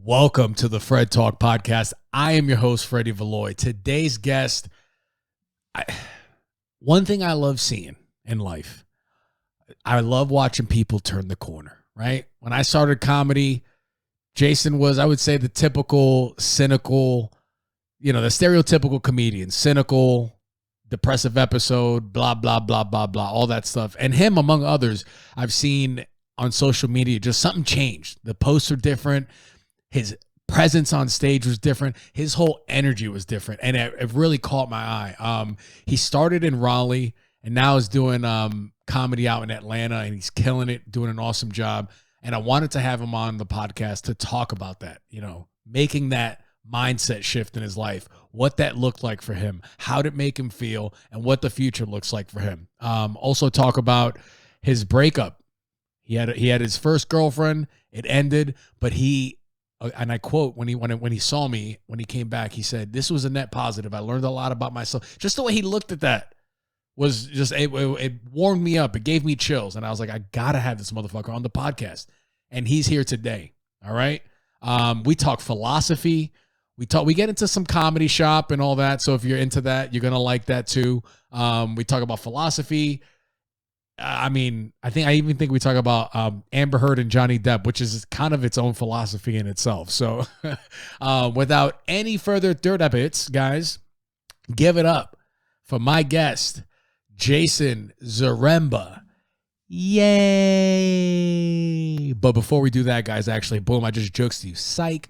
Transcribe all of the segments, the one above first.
Welcome to the FredTalk podcast. I am your host, Freddie Valoy. Today's guest, one thing I love seeing in life, I love watching people turn the corner, right? When I started comedy, Jason was, I would say, the typical cynical, the stereotypical comedian, cynical, depressive episode, blah, blah, blah, blah, blah, all that stuff. And him, among others, I've seen on social media, just something changed. The posts are different. His presence on stage was different. His whole energy was different. And it really caught my eye. He started in Raleigh and now is doing comedy out in Atlanta, and he's killing it, doing an awesome job. And I wanted to have him on the podcast to talk about that, making that mindset shift in his life, what that looked like for him, how did it make him feel, and what the future looks like for him. Also talk about his breakup. He had his first girlfriend. It ended, but and I quote, when he saw me, when he came back, he said, "This was a net positive. I learned a lot about myself." Just the way he looked at that was just, it warmed me up. It gave me chills. And I was like, I got to have this motherfucker on the podcast. And he's here today. All right. We talk philosophy. We get into some comedy shop and all that. So if you're into that, you're going to like that too. We talk about philosophy. I even think we talk about Amber Heard and Johnny Depp, which is kind of its own philosophy in itself. So without any further dirt bits, guys, give it up for my guest, Jason Zaremba. Yay. But before we do that, guys, actually, boom, I just jokes to you. Psych.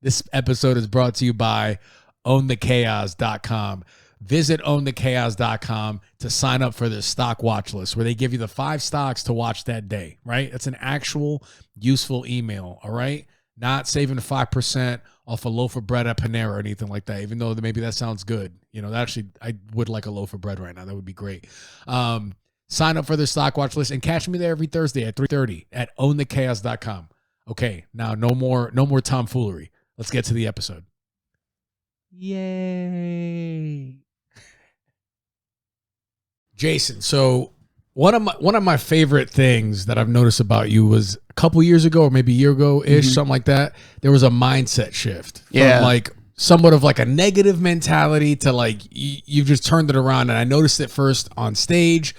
This episode is brought to you by ownthechaos.com. Visit ownthechaos.com to sign up for their stock watch list, where they give you the 5 stocks to watch that day, right? It's an actual useful email, all right? Not saving 5% off a loaf of bread at Panera or anything like that, even though maybe that sounds good. Actually, I would like a loaf of bread right now. That would be great. Sign up for their stock watch list and catch me there every Thursday at 3:30 at ownthechaos.com. Okay, now no more tomfoolery. Let's get to the episode. Yay. Jason, so one of my favorite things that I've noticed about you was a couple years ago, or maybe a year ago-ish, something like that. There was a mindset shift from like somewhat of like a negative mentality to like you've just turned it around. And I noticed it first on stage,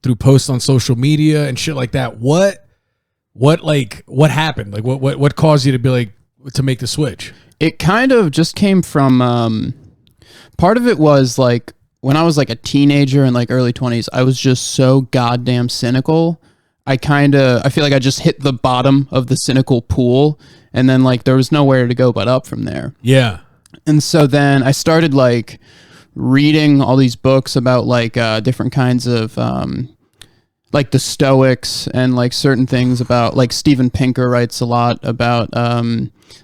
through posts on social media and shit like that. What happened? Like what caused you to be like to make the switch? It kind of just came from part of it was like when I was like a teenager in like early 20s, I was just so goddamn cynical. I feel like I just hit the bottom of the cynical pool, and then like there was nowhere to go but up from there. Yeah. And so then I started like reading all these books about like different kinds of like the Stoics, and like certain things about like Steven Pinker writes a lot about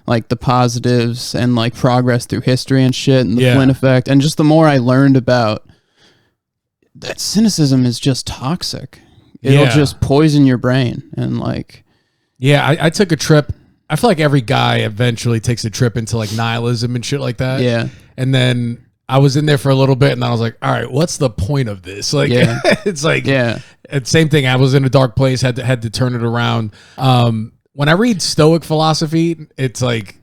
like the positives and like progress through history and shit, and the Flynn effect. And just the more I learned about that, cynicism is just toxic. It'll just poison your brain. And like, I took a trip. I feel like every guy eventually takes a trip into like nihilism and shit like that. Yeah. And then I was in there for a little bit, and I was like, all right, what's the point of this? Like, it's like, same thing. I was in a dark place, had to turn it around. When I read Stoic philosophy, it's like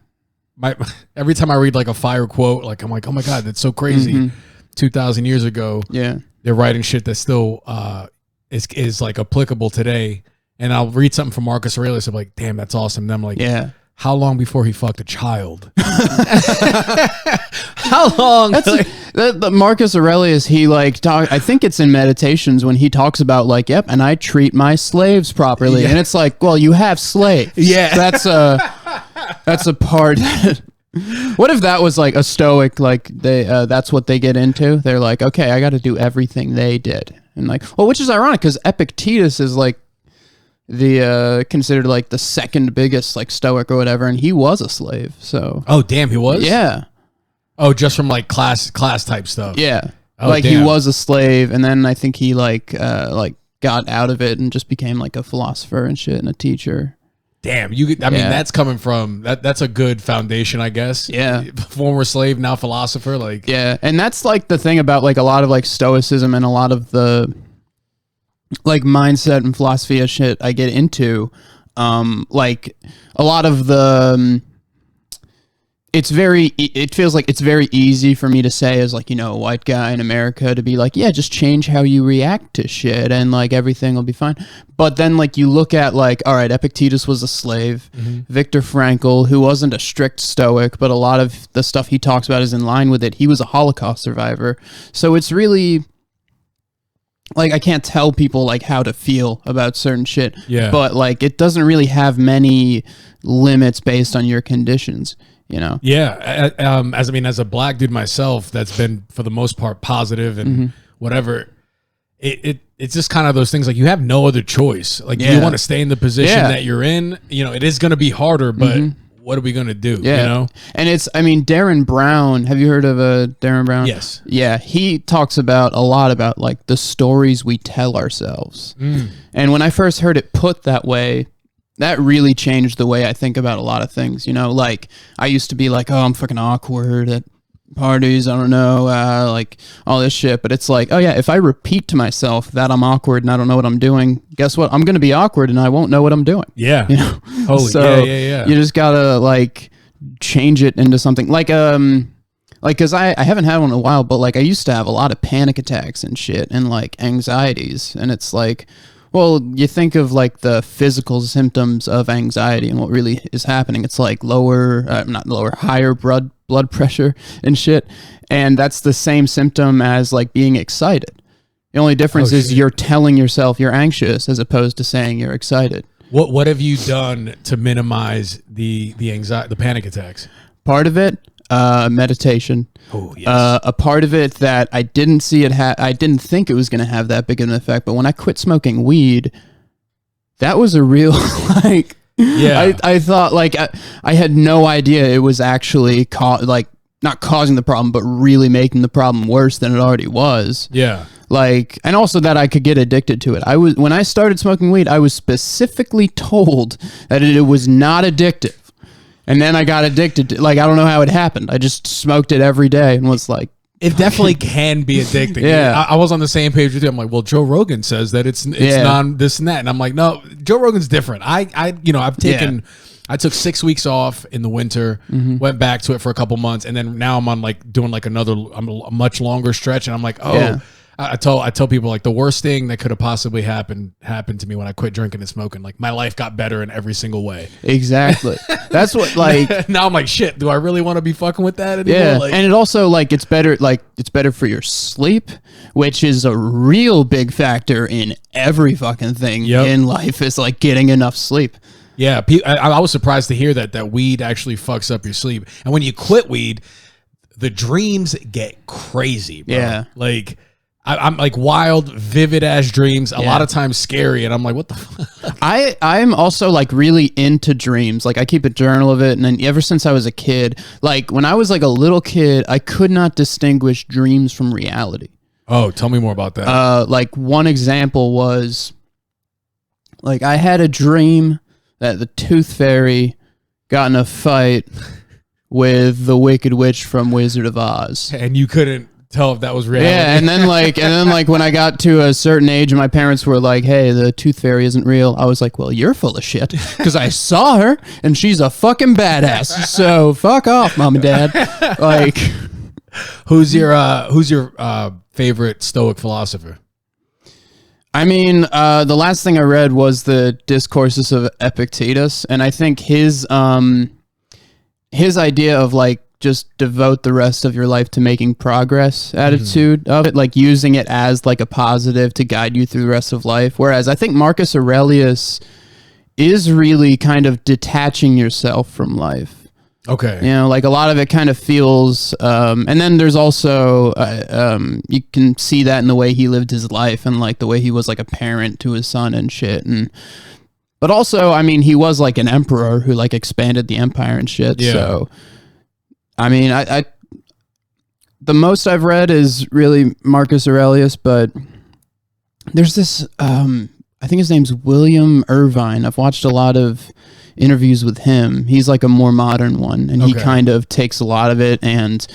every time I read like a fire quote, like I'm like, oh my God, that's so crazy. 2,000 years ago, they're writing shit that still is like applicable today. And I'll read something from Marcus Aurelius. I'm like, damn, that's awesome. And I'm like, how long before he fucked a child? How long? The Marcus Aurelius, he like I think it's in Meditations when he talks about like, and I treat my slaves properly. And it's like, well, you have slaves. Yeah. That's a part. What if that was like a Stoic, like they that's what they get into? They're like, okay, I got to do everything they did. And like, well, which is ironic because Epictetus is like the considered like the second biggest like Stoic or whatever, and he was a slave. So oh damn, he was? Yeah. Oh, just from like class type stuff. Yeah. Oh, like damn. He was a slave, and then I think he like got out of it and just became like a philosopher and shit and a teacher. Damn, mean that's coming from that's a good foundation, I guess. Yeah. Former slave, now philosopher, like. Yeah, and that's like the thing about like a lot of like Stoicism and a lot of the like mindset and philosophy of shit I get into. like a lot of the it feels like it's very easy for me to say as like, you know, a white guy in America to be like, yeah, just change how you react to shit and like everything will be fine. But then like you look at like, all right, Epictetus was a slave. Viktor Frankl, who wasn't a strict stoic, but a lot of the stuff he talks about is in line with it. He was a Holocaust survivor. So it's really like, I can't tell people like how to feel about certain shit, but like it doesn't really have many limits based on your conditions. You know? Yeah. As a black dude myself, that's been for the most part positive and whatever. It's just kind of those things like you have no other choice. Like you want to stay in the position that you're in. You know, it is going to be harder, but what are we going to do? Yeah. You know? And Darren Brown. Have you heard of Darren Brown? Yes. Yeah. He talks about a lot about like the stories we tell ourselves. And when I first heard it put that way, that really changed the way I think about a lot of things, you know? Like, I used to be like, oh, I'm fucking awkward at parties, I don't know, like, all this shit. But it's like, oh, yeah, if I repeat to myself that I'm awkward and I don't know what I'm doing, guess what? I'm going to be awkward and I won't know what I'm doing. Yeah. You know? Holy, so yeah. You just got to, like, change it into something. Like, because I haven't had one in a while, but, like, I used to have a lot of panic attacks and shit and, like, anxieties. And it's like... Well, you think of like the physical symptoms of anxiety and what really is happening. It's like higher blood pressure and shit. And that's the same symptom as like being excited. The only difference is you're telling yourself you're anxious as opposed to saying you're excited. What have you done to minimize the anxiety, the panic attacks? Part of it, meditation. Oh, yes. A part of it that I didn't see I didn't think it was going to have that big of an effect, but when I quit smoking weed, that was a real, like, I thought, like, I had no idea it was actually, not causing the problem, but really making the problem worse than it already was. Yeah. Like, and also that I could get addicted to it. When I started smoking weed, I was specifically told that it was not addictive. And then I got addicted to, like, I don't know how it happened. I just smoked it every day and was like... It definitely can be addicting. Yeah. I was on the same page with you. I'm like, well, Joe Rogan says that it's non this and that. And I'm like, no, Joe Rogan's different. I took 6 weeks off in the winter, went back to it for a couple months. And then now I'm on like doing like a much longer stretch. And I'm like, oh... Yeah. I tell people like the worst thing that could have possibly happened to me when I quit drinking and smoking. Like my life got better in every single way. Exactly. That's what like now I'm like, shit, do I really want to be fucking with that anymore? Yeah. Like, and it also it's better for your sleep, which is a real big factor in every fucking thing in life is like getting enough sleep. Yeah. I was surprised to hear that weed actually fucks up your sleep. And when you quit weed, the dreams get crazy, bro. Yeah. Like I'm like wild, vivid ass dreams, a lot of times scary. And I'm like, what the fuck? I'm also like really into dreams. Like I keep a journal of it. And then ever since I was a kid, like when I was like a little kid, I could not distinguish dreams from reality. Oh, tell me more about that. Like one example was like I had a dream that the Tooth Fairy got in a fight with the Wicked Witch from Wizard of Oz. And you couldn't tell if that was reality. Yeah, and then like when I got to a certain age and my parents were like, hey, the Tooth Fairy isn't real, I was like, well, you're full of shit because I saw her and she's a fucking badass. So fuck off, mom and dad. Like, who's your favorite Stoic philosopher? I mean, the last thing I read was the Discourses of Epictetus, and I think his idea of like just devote the rest of your life to making progress attitude of it, like using it as like a positive to guide you through the rest of life. Whereas I think Marcus Aurelius is really kind of detaching yourself from life. Okay. You know, like a lot of it kind of feels, and then there's also, you can see that in the way he lived his life and like the way he was like a parent to his son and shit. But also, I mean, he was like an emperor who like expanded the empire and shit. Yeah. So, I mean, I the most I've read is really Marcus Aurelius, but there's this, I think his name's William Irvine. I've watched a lot of interviews with him. He's like a more modern one, and he kind of takes a lot of it and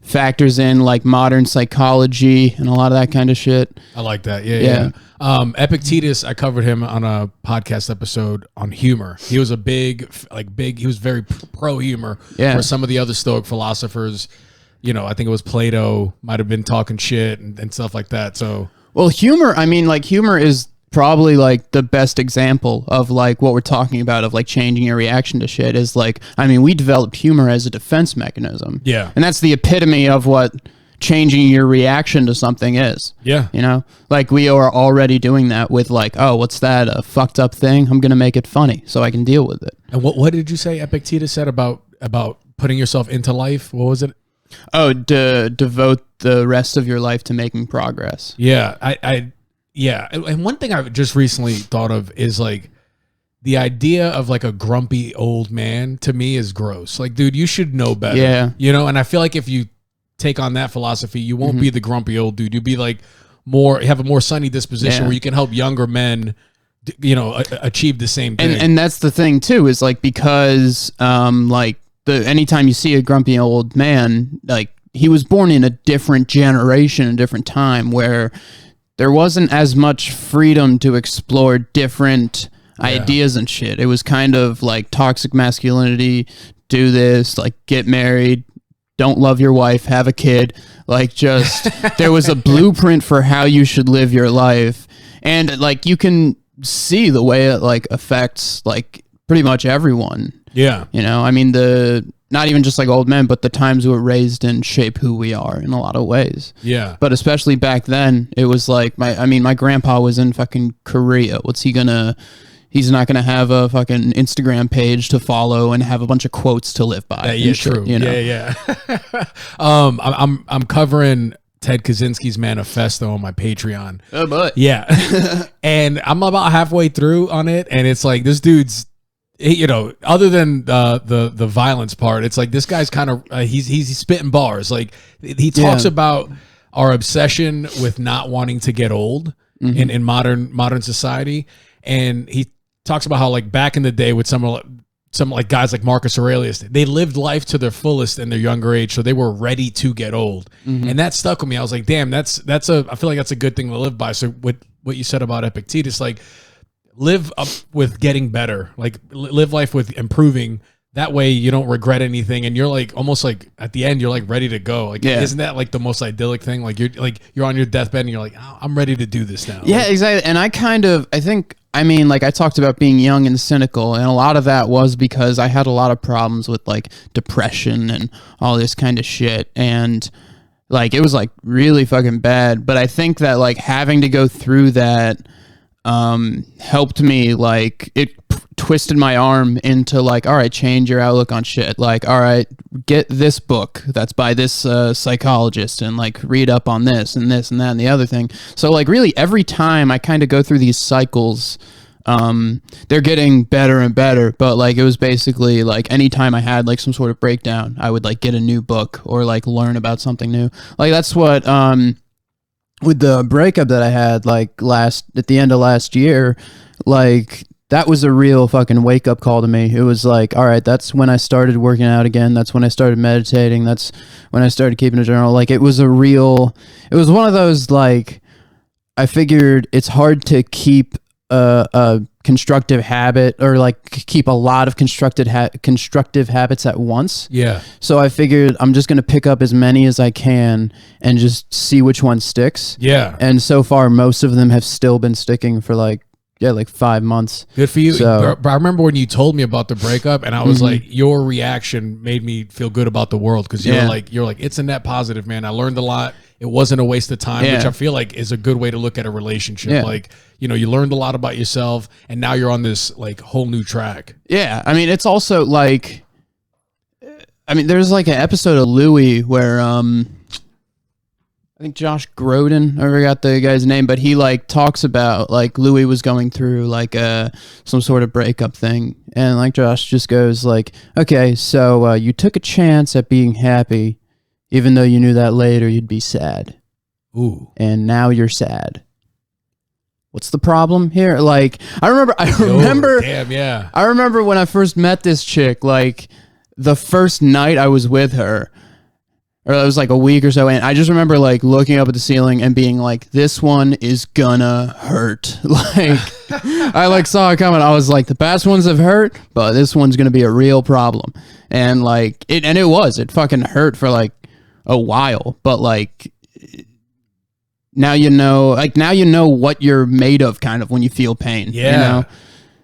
factors in like modern psychology and a lot of that kind of shit. I like that. Yeah. Epictetus, I covered him on a podcast episode on humor. He was he was very pro humor. Yeah. Where some of the other Stoic philosophers, I think it was Plato, might have been talking shit and stuff like that. So, well, humor is probably like the best example of like what we're talking about, of like changing your reaction to shit. Is like, we developed humor as a defense mechanism. Yeah. And that's the epitome of what changing your reaction to something is. Yeah. Like we are already doing that with like, oh, what's that? A fucked up thing? I'm going to make it funny so I can deal with it. And what did you say Epictetus said about putting yourself into life? What was it? Oh, devote the rest of your life to making progress. Yeah. Yeah. And one thing I've just recently thought of is like the idea of like a grumpy old man to me is gross. Like, dude, you should know better. Yeah. And I feel like if you take on that philosophy, you won't be the grumpy old dude. You'll be like have a more sunny disposition where you can help younger men, achieve the same thing. And that's the thing too, is like, because anytime you see a grumpy old man, like he was born in a different generation, a different time where there wasn't as much freedom to explore different ideas and shit. It was kind of like toxic masculinity, do this, like get married, don't love your wife, have a kid. Like just, there was a blueprint for how you should live your life. And like, you can see the way it like affects like pretty much everyone. Yeah. Not even just like old men, but the times we were raised in shape who we are in a lot of ways. Yeah. But especially back then, it was like, my grandpa was in fucking Korea. He's not going to have a fucking Instagram page to follow and have a bunch of quotes to live by. Yeah, true. Yeah. I'm covering Ted Kaczynski's manifesto on my Patreon. Oh, boy. Yeah. And I'm about halfway through on it. And it's like, this dude's, other than the violence part, it's like this guy's kind of he's spitting bars. Like he talks about our obsession with not wanting to get old in modern society, and he talks about how like back in the day with some like guys like Marcus Aurelius, they lived life to their fullest in their younger age, so they were ready to get old, and that stuck with me. I was like, damn, I feel like that's a good thing to live by. So what you said about Epictetus, like, live up with getting better, like live life with improving. That way you don't regret anything, and you're like almost like at the end you're like ready to go. Like, isn't that like the most idyllic thing? Like you're on your deathbed and you're like, oh, I'm ready to do this now. Yeah, like, exactly. And I talked about being young and cynical, and a lot of that was because I had a lot of problems with like depression and all this kind of shit, and like it was like really fucking bad. But I think that like having to go through that helped me. Like it twisted my arm into like, all right, change your outlook on shit. Like, all right, get this book that's by this psychologist and like read up on this and this and that and the other thing. So like really every time I kind of go through these cycles, they're getting better and better. But like it was basically like anytime I had like some sort of breakdown, I would like get a new book or like learn about something new. Like that's what with the breakup that I had like at the end of last year, like that was a real fucking wake up call to me. It was like, all right, that's when I started working out again. That's when I started meditating. That's when I started keeping a journal. Like it was one of those, like, I figured it's hard to keep a constructive habit or like keep a lot of constructive habits at once. Yeah. So I figured I'm just going to pick up as many as I can and just see which one sticks. Yeah. And so far, most of them have still been sticking for like 5 months. Good for you. So, but I remember when you told me about the breakup, and I was like, your reaction made me feel good about the world, because you're like, it's a net positive, man. I learned a lot. It wasn't a waste of time, which I feel like is a good way to look at a relationship. Yeah. Like, you learned a lot about yourself, and now you're on this like whole new track. Yeah. I mean, it's also like, there's like an episode of Louis where, I think Josh Groden, I forgot the guy's name, but he like talks about like Louis was going through like some sort of breakup thing, and like Josh just goes like, okay, so you took a chance at being happy, even though you knew that later you'd be sad. Ooh. And now you're sad. What's the problem here? Like, I remember Damn, yeah. I remember when I first met this chick, like the first night I was with her, or it was like a week or so in. I just remember like looking up at the ceiling and being like, this one is gonna hurt. Like I like saw it coming. I was like, the past ones have hurt, but this one's gonna be a real problem. And like it fucking hurt for like a while, but like now you know what you're made of kind of when you feel pain. Yeah. You know?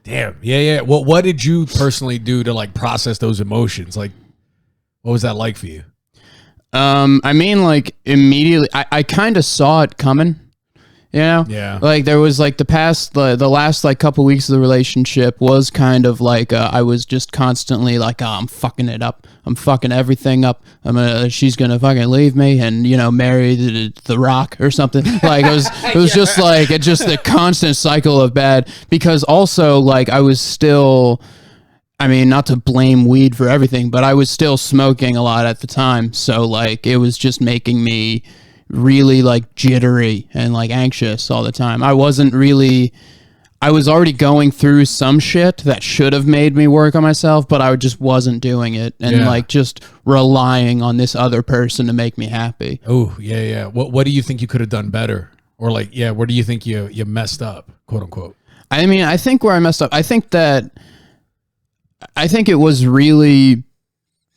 Damn. Yeah. Well, what did you personally do to like process those emotions? Like, what was that like for you? I mean, like immediately, I kind of saw it coming, you know? Yeah. Like there was like the last like couple weeks of the relationship was kind of like, I was just constantly like, oh, I'm fucking it up. I'm fucking everything up. She's gonna fucking leave me and, you know, marry the Rock or something. Like it was just like, it's just the constant cycle of bad, because also like I was still, I mean, not to blame weed for everything, but I was still smoking a lot at the time. So like it was just making me really like jittery and like anxious all the time. I was already going through some shit that should have made me work on myself, but I just wasn't doing it, and like just relying on this other person to make me happy. Oh, yeah. What do you think you could have done better? Or like, yeah, where do you think you messed up, quote unquote? I mean, I think where I messed up, I think it was really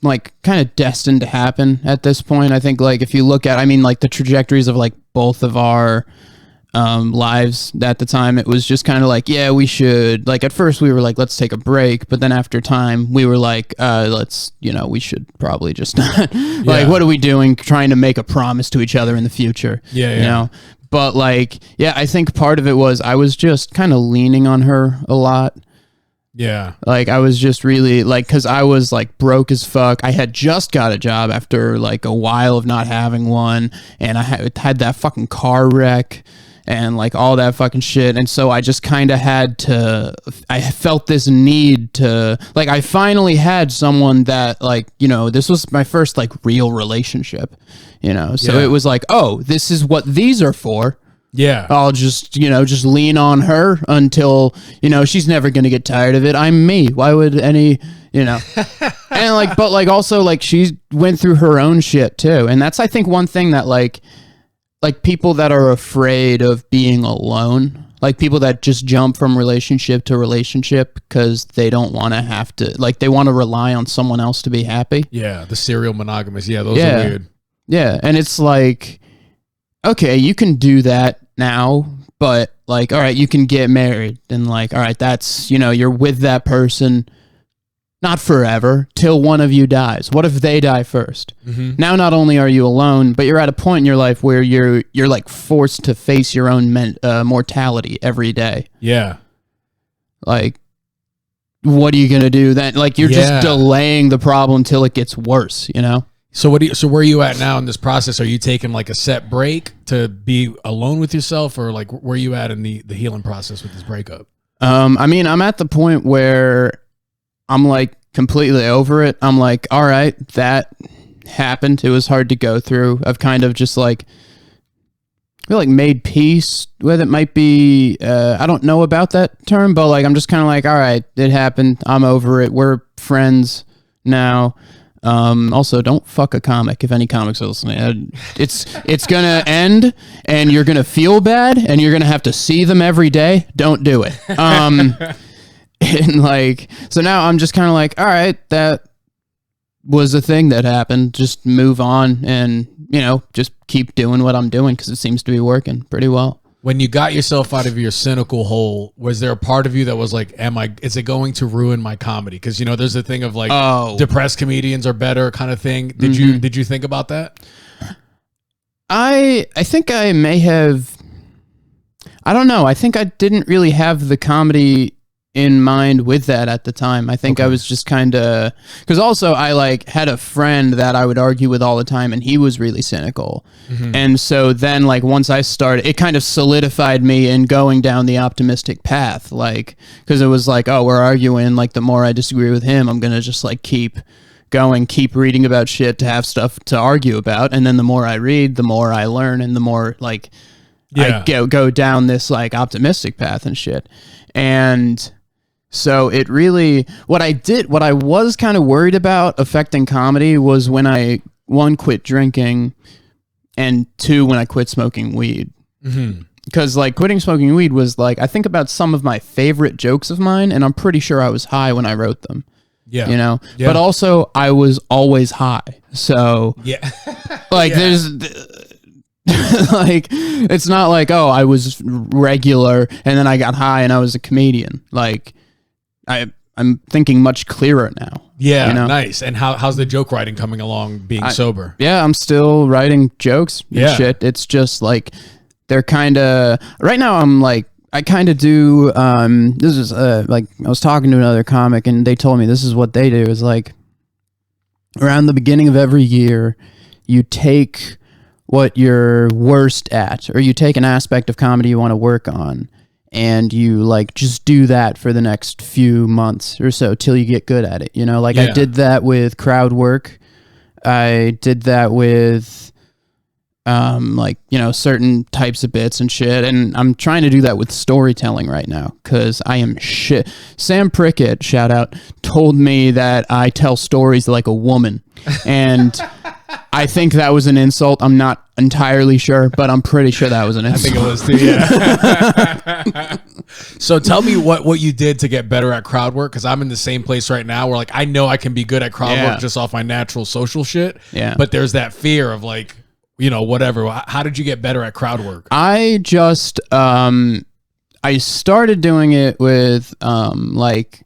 like kind of destined to happen at this point. I think like if you look at, I mean, like the trajectories of like both of our lives at the time, it was just kind of like, yeah, we should, like at first we were like, let's take a break, but then after time we were like, let's, you know, we should probably just not like, what are we doing trying to make a promise to each other in the future? You know? But like, yeah, I think part of it was I was just kind of leaning on her a lot. Yeah. Like I was just really like, cause I was like broke as fuck. I had just got a job after like a while of not having one. And I had that fucking car wreck and like all that fucking shit. And so I just kind of I felt this need to, like, I finally had someone that like, you know, this was my first like real relationship, you know? So it was like, oh, this is what these are for. Yeah. I'll just, you know, just lean on her until, you know, she's never going to get tired of it. I'm me. Why would any, you know, and like, but like also like she went through her own shit too. And that's, I think, one thing that like people that are afraid of being alone, like people that just jump from relationship to relationship because they don't want to have to, like they want to rely on someone else to be happy. Yeah. The serial monogamous. Yeah. Those are weird. Yeah. And it's like, okay, you can do that now, but like, all right, you can get married and like, all right, that's, you know, you're with that person not forever till one of you dies. What if they die first? Mm-hmm. Now, not only are you alone, but you're at a point in your life where you're like forced to face your own mortality every day. Yeah. Like, what are you going to do then? Like, you're just delaying the problem till it gets worse, you know? So where are you at now in this process? Are you taking like a set break to be alone with yourself, or like where are you at in the healing process with this breakup? I mean, I'm at the point where I'm like completely over it. I'm like, all right, that happened. It was hard to go through. I've kind of just like, I feel like made peace with it. Might be, I don't know about that term, but like, I'm just kind of like, all right, it happened. I'm over it. We're friends now. Also, don't fuck a comic if any comics are listening. It's gonna end and you're gonna feel bad and you're gonna have to see them every day. Don't do it. And like, so now I'm just kind of like, all right, that was a thing that happened. Just move on and, you know, just keep doing what I'm doing because it seems to be working pretty well. When you got yourself out of your cynical hole, was there a part of you that was like, is it going to ruin my comedy? Because, you know, there's a thing of like, depressed comedians are better kind of thing. Did you think about that? I think I may have, I don't know. I think I didn't really have the comedy in mind with that at the time. I think I was just kind of, because also I like had a friend that I would argue with all the time and he was really cynical. Mm-hmm. And so then like once I started, it kind of solidified me in going down the optimistic path. Like, because it was like, oh, we're arguing, like the more I disagree with him, I'm going to just like keep going, keep reading about shit to have stuff to argue about. And then the more I read, the more I learn and the more like I go down this like optimistic path and shit. And so it really, what I was kind of worried about affecting comedy was when I one, quit drinking, and 2, when I quit smoking weed. Because like quitting smoking weed was like, I think about some of my favorite jokes of mine, and I'm pretty sure I was high when I wrote them. Yeah. You know? Yeah. But also I was always high. So yeah. like there's like, it's not like, oh, I was regular and then I got high and I was a comedian. Like I'm thinking much clearer now. Yeah, you know? Nice. And how's the joke writing coming along being sober? Yeah, I'm still writing jokes and shit. It's just like they're kind of right now. I'm like I kind of do. This is like I was talking to another comic and they told me this is what they do. Is like around the beginning of every year, you take what you're worst at, or you take an aspect of comedy you want to work on, and you like just do that for the next few months or so till you get good at it. You know, like I did that with crowd work. I did that with like, you know, certain types of bits and shit. And I'm trying to do that with storytelling right now because I am shit. Sam Prickett, shout out, told me that I tell stories like a woman. And I think that was an insult. I'm not entirely sure, but I'm pretty sure that was an insult. I think it was too, yeah. So tell me what you did to get better at crowd work, because I'm in the same place right now where like I know I can be good at crowd work just off my natural social shit. Yeah. But there's that fear of like, you know, whatever. How did you get better at crowd work? I just I started doing it with like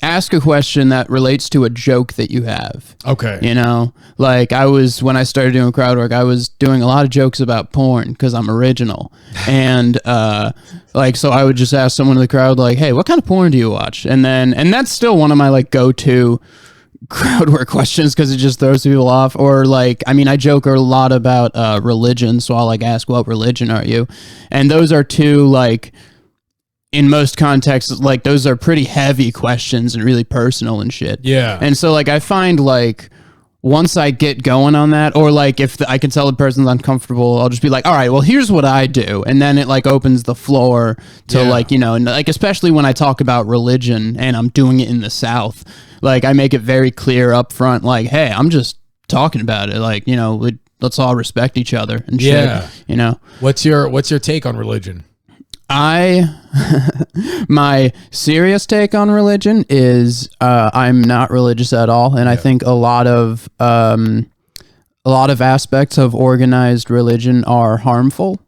ask a question that relates to a joke that you have. Okay. You know, like when I started doing crowd work, I was doing a lot of jokes about porn because I'm original. And like, so I would just ask someone in the crowd, like, hey, what kind of porn do you watch? And that's still one of my like go-to crowd work questions because it just throws people off. Or like, I mean, I joke a lot about religion. So I'll like ask, what religion are you? And those are two like, in most contexts, like those are pretty heavy questions and really personal and shit. Yeah. And so like I find like once I get going on that, or like if I can tell the person's uncomfortable, I'll just be like, all right, well, here's what I do. And then it like opens the floor to like, you know, and like, especially when I talk about religion and I'm doing it in the South, like I make it very clear up front, like, hey, I'm just talking about it. Like, you know, let's all respect each other and shit, you know. What's your take on religion? My serious take on religion is I'm not religious at all, and I think a lot of aspects of organized religion are harmful.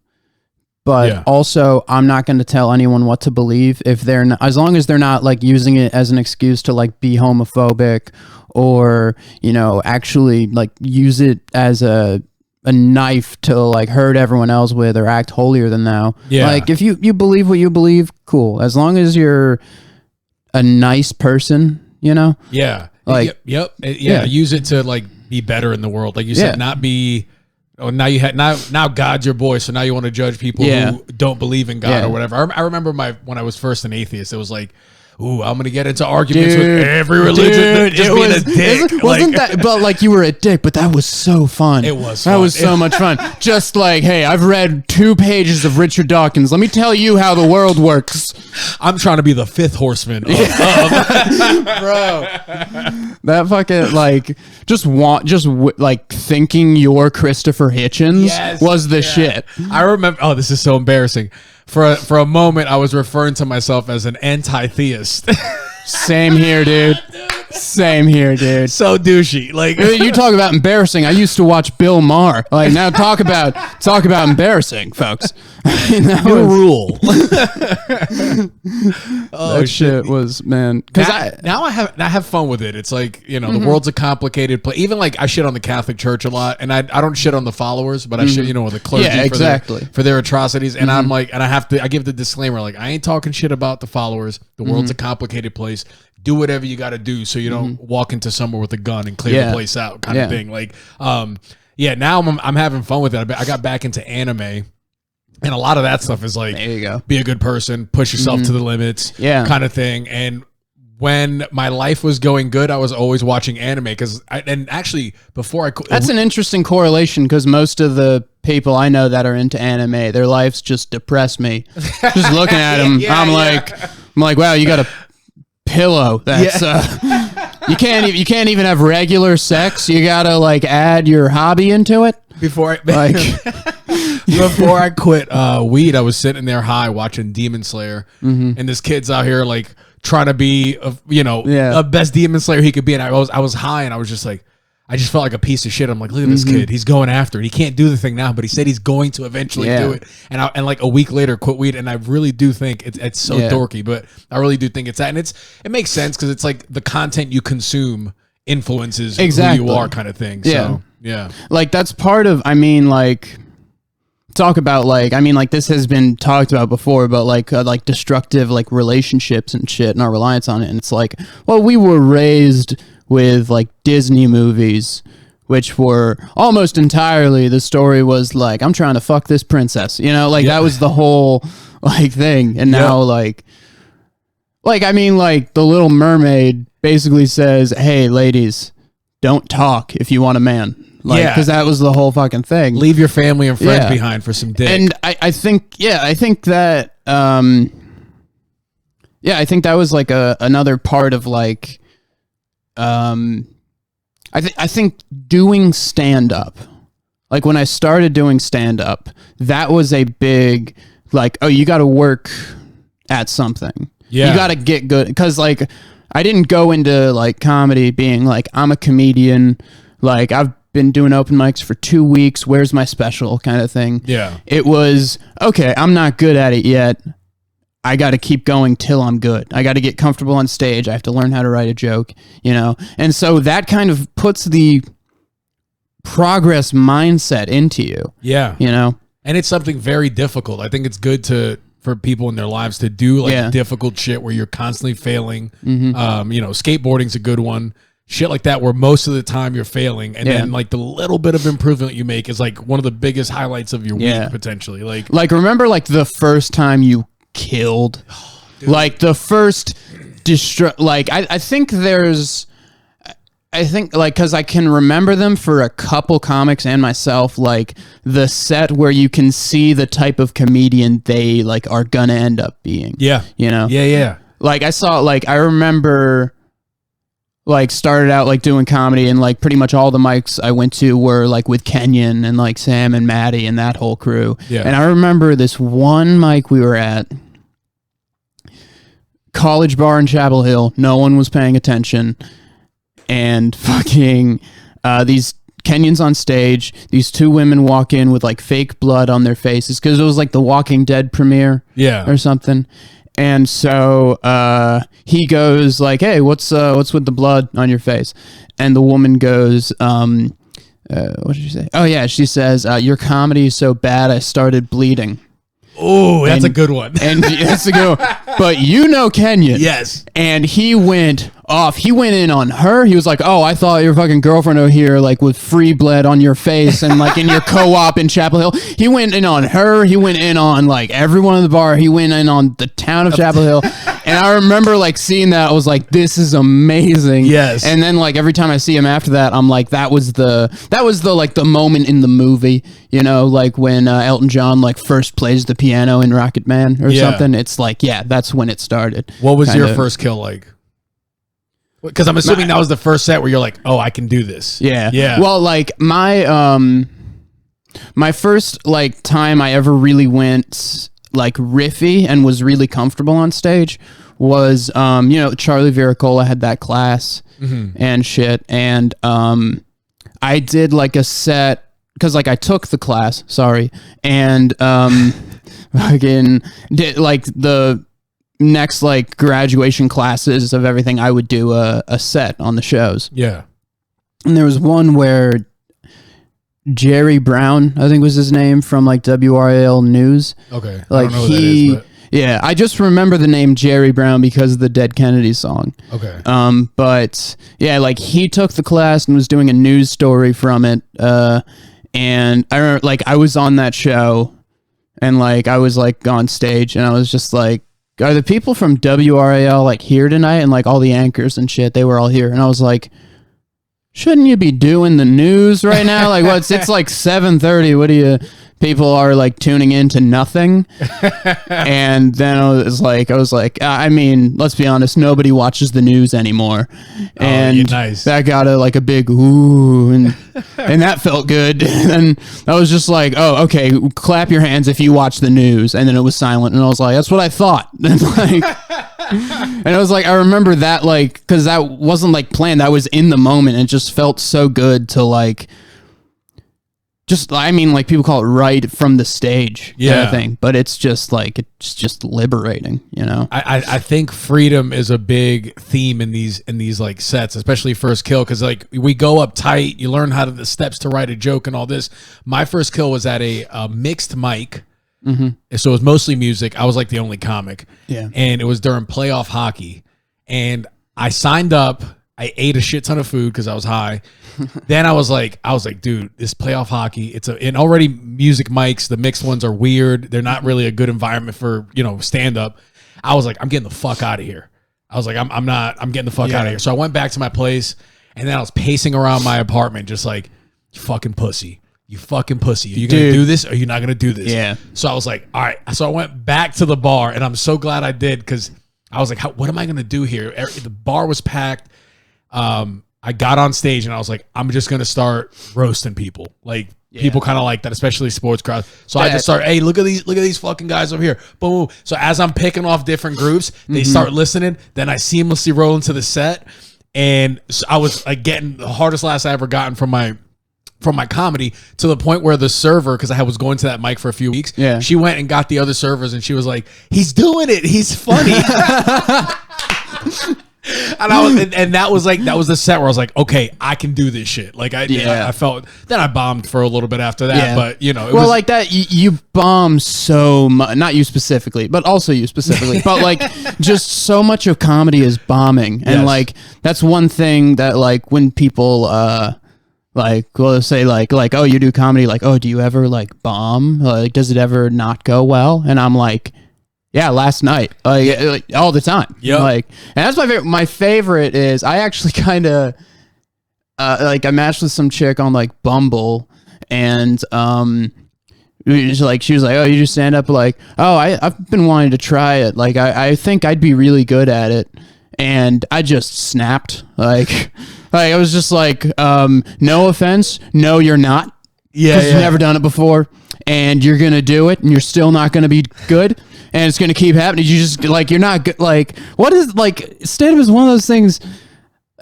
But also, I'm not going to tell anyone what to believe if they're not, as long as they're not like using it as an excuse to like be homophobic or, you know, actually like use it as a knife to like hurt everyone else with or act holier than thou. Yeah. Like if you believe what you believe, cool. As long as you're a nice person, you know? Yeah. Like, Use it to like be better in the world. Like you said, not be, now God's your boy. So now you want to judge people who don't believe in God or whatever. I remember when I was first an atheist, it was like, ooh, I'm gonna get into arguments with every religion. Just being a dick. Wasn't that? But like you were a dick. But that was so fun. It was. That was so much fun. Just like, hey, I've read 2 pages of Richard Dawkins. Let me tell you how the world works. I'm trying to be the 5th horseman. Bro, that fucking like like thinking you're Christopher Hitchens was the shit. I remember. Oh, this is so embarrassing. For a moment, I was referring to myself as an anti-theist. Same here, dude. Same here, dude. So douchey. Like you talk about embarrassing. I used to watch Bill Maher. Like now, talk about embarrassing, folks. New rule. That shit was, man. Because I have fun with it. It's like, you know, the world's a complicated place. Even like I shit on the Catholic Church a lot, and I don't shit on the followers, but I shit, you know, the clergy for their atrocities. And I'm like, and I give the disclaimer, like I ain't talking shit about the followers. The world's a complicated place. Do whatever you got to do so you don't walk into somewhere with a gun and clear the place out, kind of thing. Like, now I'm having fun with it. I got back into anime, and a lot of that stuff is like, there you go, be a good person, push yourself to the limits, kind of thing. And when my life was going good, I was always watching anime that's an interesting correlation because most of the people I know that are into anime, their lives just depress me. Just looking at them, I'm like, wow, you got a pillow that's You can't even have regular sex. You gotta like add your hobby into it. Before I Like, before I quit weed, I was sitting there high watching Demon Slayer, and this kid's out here like trying to be, a best Demon Slayer he could be, and I was high, and I was just like, I just felt like a piece of shit. I'm like, look at this kid. He's going after it. He can't do the thing now, but he said he's going to eventually do it. And like a week later, quit weed. And I really do think it's so dorky, but I really do think it's that. And it makes sense because it's like the content you consume influences who you are, kind of thing. So, yeah. Like that's part of, talk about this has been talked about before, but like destructive like relationships and shit and our reliance on it. And it's like, well, we were raised with like Disney movies, which were almost entirely the story was like, I'm trying to fuck this princess, that was the whole like thing. And now the Little Mermaid basically says, hey ladies, don't talk if you want a man. Because that was the whole fucking thing. Leave your family and friends behind for some dick. And I think that I think that was like another part of like, I think doing stand up, like when I started doing stand up, that was a big like, oh, you got to work at something. Yeah. You got to get good. Because like I didn't go into like comedy being like, I'm a comedian. Like I've been doing open mics for 2 weeks. Where's my special kind of thing? Yeah. It was, okay, I'm not good at it yet. I got to keep going till I'm good. I got to get comfortable on stage. I have to learn how to write a joke, And so that kind of puts the progress mindset into you. Yeah. And it's something very difficult. I think it's good for people in their lives to do like difficult shit where you're constantly failing. Skateboarding's a good one. Shit like that where most of the time you're failing, and then like the little bit of improvement you make is like one of the biggest highlights of your week potentially. Like remember like the first time you killed, like the first I think because I can remember them for a couple comics and myself, like the set where you can see the type of comedian they like are gonna end up being. Like I remember like started out like doing comedy, and like pretty much all the mics I went to were like with Kenyon and like Sam and Maddie and that whole crew. And I remember this one mic we were at, college bar in Chapel Hill. No one was paying attention, and fucking these Kenyans on stage. These two women walk in with like fake blood on their faces because it was like the Walking Dead premiere, or something. And so he goes like, "Hey, what's with the blood on your face?" And the woman goes, "What did she say?" Oh yeah, she says, "Your comedy is so bad, I started bleeding." Oh, that's a good one. And that's a good one. But Kenyon. Yes. And he went off. He went in on her. He was like, "Oh, I thought your fucking girlfriend over here, like, with free blood on your face and, like, in your co-op in Chapel Hill." He went in on her. He went in on, like, everyone in the bar. He went in on the town of Chapel Hill. And I remember, like, seeing that. I was like, this is amazing. Yes. And then, like, every time I see him after that, I'm like, that was the like, the moment in the movie, like when Elton John, like, first plays the piano in Rocket Man or something. It's like, that's when it started. What was your first kill like? Because I'm assuming that was the first set where you're like, oh, I can do this. Yeah. Yeah. Well, like my first like time I ever really went like riffy and was really comfortable on stage was, Charlie Viricola had that class and shit. And I did like a set because like I took the class, and fucking did like the next like graduation classes of everything, I would do a set on the shows. Yeah. And there was one where Jerry Brown, I think was his name, from like WRAL News. Okay. Like I just remember the name Jerry Brown because of the Dead Kennedy song. Okay. But yeah, like he took the class and was doing a news story from it. And I remember like I was on that show and like I was like on stage and I was just like, are the people from WRAL like here tonight? And like all the anchors and shit, they were all here. And I was like, shouldn't you be doing the news right now? Like, it's like 7:30. What do you? People are like tuning into nothing. And then I was like, I mean, let's be honest, nobody watches the news anymore. And that got a big ooh, and that felt good. And I was just like, oh, okay, clap your hands if you watch the news. And then it was silent, and I was like, that's what I thought. And I was like, I remember that, like, because that wasn't like planned. That was in the moment. And it just felt so good to like. I mean, like people call it right from the stage, kind of thing, but it's just like it's just liberating, you know. I think freedom is a big theme in these like sets, especially First Kill, because like we go up tight, you learn how the steps to write a joke and all this. My first kill was at a mixed mic, so it was mostly music. I was like the only comic, and it was during playoff hockey, and I signed up. I ate a shit ton of food because I was high. Then I was like, dude, this playoff hockey, and already music mics, the mixed ones are weird. They're not really a good environment for, stand up. I was like, I'm getting the fuck out of here. I was like, I'm getting the fuck out of here. So I went back to my place, and then I was pacing around my apartment just like, you fucking pussy. You fucking pussy. Are you going to do this or are you not going to do this? Yeah. So I was like, all right. So I went back to the bar, and I'm so glad I did, because I was like, what am I going to do here? The bar was packed. I got on stage and I was like, I'm just going to start roasting people. Like people kind of like that, especially sports crowds. So I just started, hey, look at these fucking guys over here. Boom. So as I'm picking off different groups, they start listening. Then I seamlessly roll into the set. And so I was like getting the hardest laughs I ever gotten from my comedy, to the point where the server, because I was going to that mic for a few weeks, she went and got the other servers, and she was like, he's doing it. He's funny. And that was the set where I was like, okay, I can do this shit. Like I felt. Then I bombed for a little bit after that, but it was like that. You bomb so much, not you specifically, but also you specifically, but like just so much of comedy is bombing, and like that's one thing that like when people like will say like oh, you do comedy, like, oh, do you ever like bomb? Like, does it ever not go well? And I'm like, yeah, last night, like all the time. Yeah, like, and that's my favorite. My favorite is I actually kind of like I matched with some chick on like Bumble, and she was like, oh, you just stand up, like, oh, I've been wanting to try it. Like, I think I'd be really good at it, and I just snapped. Like I was just like, no offense, no, you're not. Yeah, you've never done it before, and you're gonna do it, and you're still not gonna be good. And it's going to keep happening. You just, like, you're not good. Like, what is, like, stand-up is one of those things,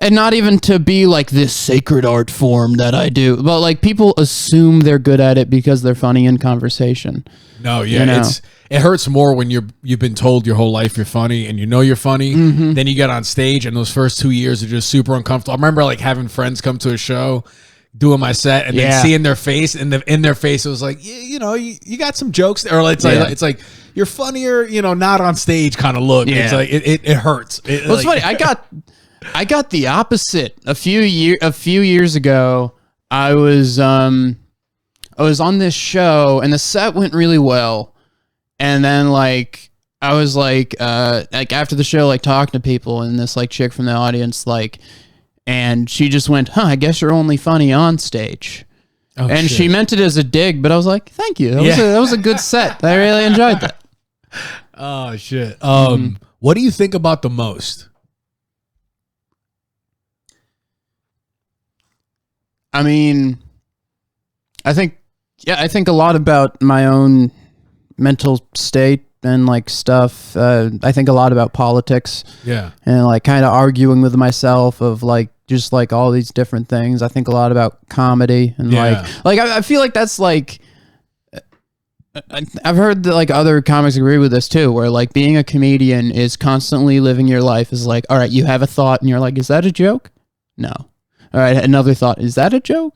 and not even to be, like, this sacred art form that I do. But, like, people assume they're good at it because they're funny in conversation. No, yeah. It hurts more when you've been told your whole life you're funny, and you know you're funny. Then you get on stage, and those first 2 years are just super uncomfortable. I remember, like, having friends come to a show, doing my set, and then seeing their face, and in their face it was like, you got some jokes, or it's like you're funnier, not on stage kind of look. It's like it hurts. Well, it's funny. I got the opposite a few years ago. I was on this show, and the set went really well, and then like I was like after the show, like talking to people, and this like chick from the audience, like. And she just went, I guess you're only funny on stage. Oh, and shit. She meant it as a dig, but I was like, thank you. That was a good set. I really enjoyed that. Oh, shit. What do you think about the most? I mean, I think a lot about my own mental state and like stuff. I think a lot about politics. Yeah. And like kind of arguing with myself of like just like all these different things. I think a lot about comedy and like I feel like that's like I've heard that like other comics agree with this too, where like being a comedian is constantly living your life is like, all right, you have a thought and you're like, is that a joke? No. All right, another thought, is that a joke?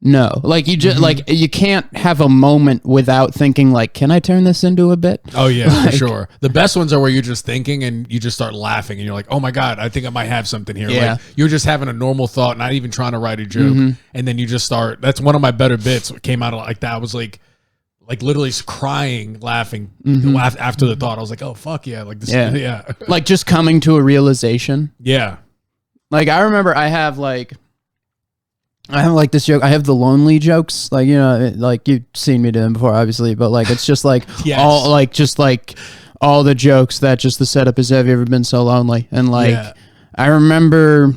No, like you just like you can't have a moment without thinking like, can I turn this into a bit? Oh yeah, like, for sure. The best ones are where you're just thinking and you just start laughing and you're like, oh my god, I think I might have something here. Yeah. Like you're just having a normal thought, not even trying to write a joke, and then you just start. That's one of my better bits. What came out like that, I was like literally crying, laughing after the thought. I was like, oh fuck yeah, like this, yeah. Like just coming to a realization. Yeah, like I remember I have like. I have like this joke. I have the lonely jokes, like, like you've seen me do them before, obviously, but like it's just like Yes. all the jokes that just the setup is, have you ever been so lonely? And like Yeah. I remember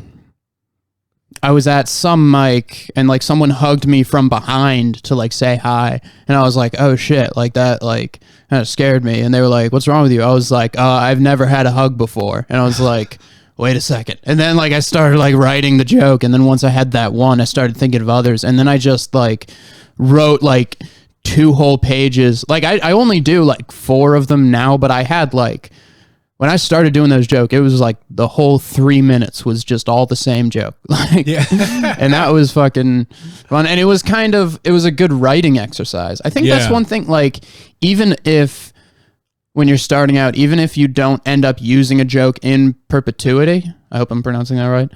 I was at some mic and like someone hugged me from behind to like say hi, and I was like, oh shit, like that like kind of scared me. And they were like, what's wrong with you? I was like, I've never had a hug before. And I was like, wait a second. And then like I started like writing the joke, and then once I had that one, I started thinking of others, and then I just like wrote like 2 whole pages. Like I only do like 4 of them now, but I had like, when I started doing those jokes, it was like the whole 3 minutes was just all the same joke. Like, Yeah. and that was fucking fun. And it was a good writing exercise. I think that's Yeah. one thing, like, even if when you're starting out, even if you don't end up using a joke in perpetuity, I hope I'm pronouncing that right,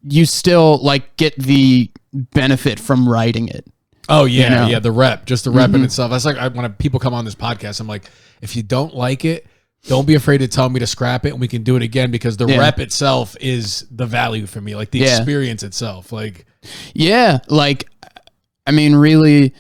you still like get the benefit from writing it. Oh yeah, You know? yeah. The rep, just the rep in itself. That's like when people come on this podcast, I'm like, if you don't like it, don't be afraid to tell me to scrap it, and we can do it again, because the rep itself is the value for me, like the experience itself. Like, yeah, like, I mean, really,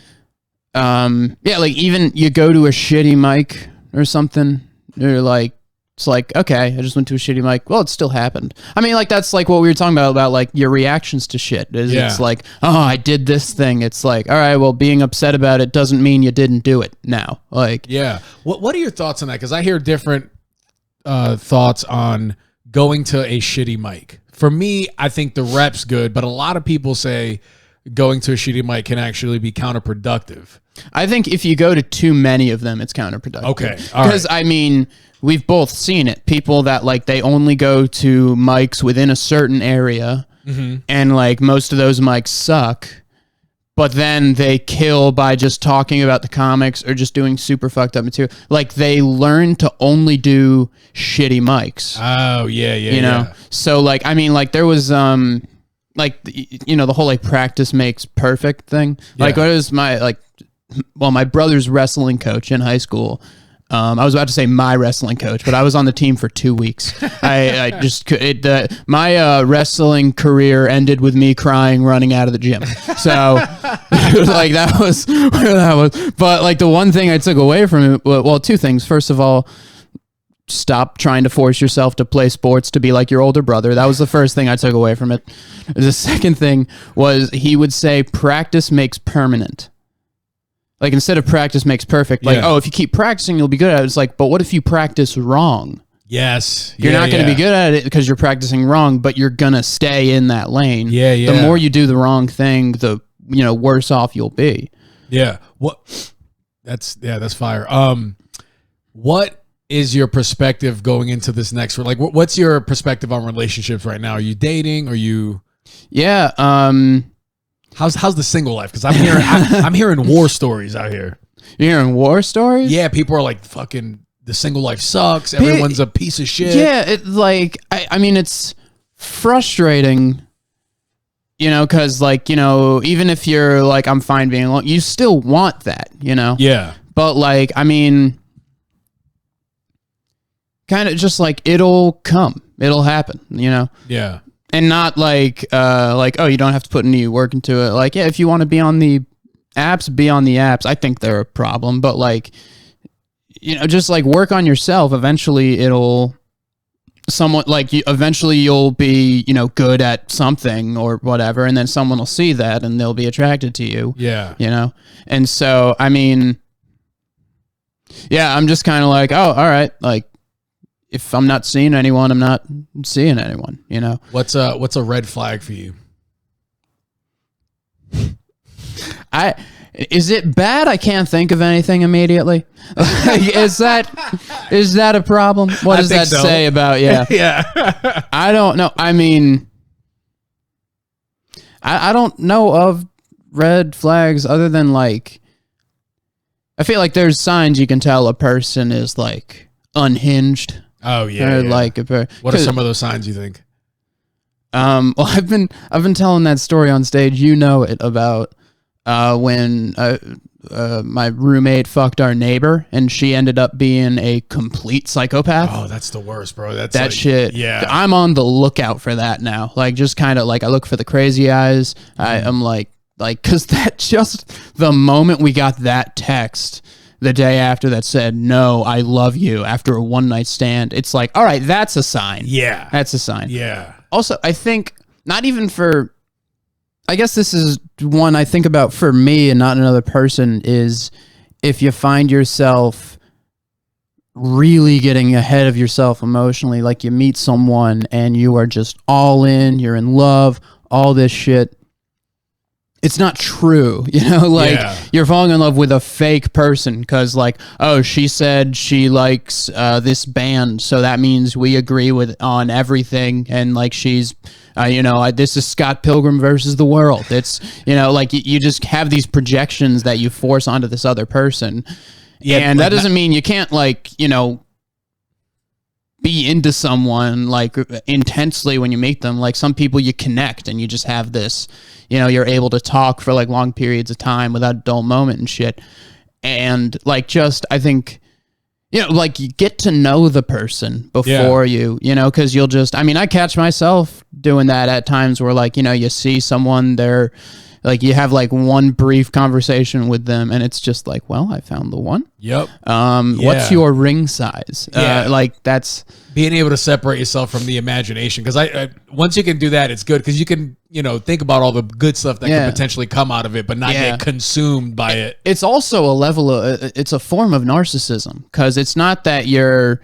like even you go to a shitty mic or something, you're like, it's like, okay, I just went to a shitty mic. Well, it still happened. I mean, like, that's like what we were talking about like your reactions to shit. It's like, oh, I did this thing. It's like, all right, well, being upset about it doesn't mean you didn't do it now. Like, yeah. What are your thoughts on that? Because I hear different thoughts on going to a shitty mic. For me, I think the rep's good, but a lot of people say going to a shitty mic can actually be counterproductive. I think if you go to too many of them, it's counterproductive. Okay, all right. Because I mean, we've both seen it. People that like they only go to mics within a certain area, and like most of those mics suck. But then they kill by just talking about the comics or just doing super fucked up material. Like they learn to only do shitty mics. Oh yeah, You know. So like, I mean, like there was like, the whole like practice makes perfect thing. Like what is my my brother's wrestling coach in high school. I was about to say my wrestling coach, but I was on the team for 2 weeks. I just could. My wrestling career ended with me crying, running out of the gym. So, like that was. But like the one thing I took away from it, well, 2 things. First of all, stop trying to force yourself to play sports to be like your older brother. That was the first thing I took away from it. The second thing was he would say practice makes permanent. Like, instead of practice makes perfect, like, if you keep practicing, you'll be good at it. It's like, but what if you practice wrong? Yes. You're not going to be good at it because you're practicing wrong, but you're going to stay in that lane. Yeah. The more you do the wrong thing, the, worse off you'll be. Yeah. That's fire. What is your perspective going into this next? Like, what's your perspective on relationships right now? Are you dating? Are you? Yeah. How's the single life? Because I'm hearing war stories out here. You're hearing war stories? Yeah, people are like, fucking, the single life sucks. Everyone's a piece of shit. Yeah, it like I mean, it's frustrating, because like, even if you're like, I'm fine being alone, you still want that, Yeah. But like, I mean, kind of just like it'll come, it'll happen, Yeah. and not like oh, you don't have to put any work into it. Like, yeah, if you want to be on the apps, be on the apps. I think they're a problem, but like, just like work on yourself. Eventually it'll somewhat like eventually you'll be, good at something or whatever. And then someone will see that and they'll be attracted to you. Yeah. And so, I mean, yeah, I'm just kind of like, oh, all right. Like, if I'm not seeing anyone, I'm not seeing anyone, What's a red flag for you? Is it bad? I can't think of anything immediately. Is that a problem? What does that say about, Yeah. I don't know. I mean, I don't know of red flags other than like, I feel like there's signs you can tell a person is like unhinged. Oh yeah. Or like what are some of those signs you think? Well, I've been telling that story on stage. You know it about when my roommate fucked our neighbor, and she ended up being a complete psychopath. Oh, that's the worst, bro. That's that like, shit. Yeah, I'm on the lookout for that now. Like, just kind of like, I look for the crazy eyes. I'm like, because that just the moment we got that text the day after that said, "No, I love you," after a one night stand, it's like, all right, that's a sign. Yeah, that's a sign. Yeah. Also, I think not even for. I guess this is one I think about for me and not another person, is if you find yourself really getting ahead of yourself emotionally, like you meet someone and you are just all in, you're in love, all this shit. It's not true, you know, like you're falling in love with a fake person because like, oh, she said she likes this band, so that means we agree with on everything, and like she's this is Scott Pilgrim versus the world. It's, like you just have these projections that you force onto this other person, and that doesn't mean you can't be into someone like intensely when you meet them. Like some people you connect and you just have this, you're able to talk for like long periods of time without a dull moment and shit. And like, just, I think, like you get to know the person before you cause you'll just, I catch myself doing that at times where like, you see someone, they're like, you have like one brief conversation with them and it's just like, well, I found the one. Yep. What's your ring size? Like that's being able to separate yourself from the imagination. Cause I once you can do that, it's good. Cause you can, think about all the good stuff that can potentially come out of it, but not get consumed by it. It's also a level of, it's a form of narcissism. Cause it's not that you're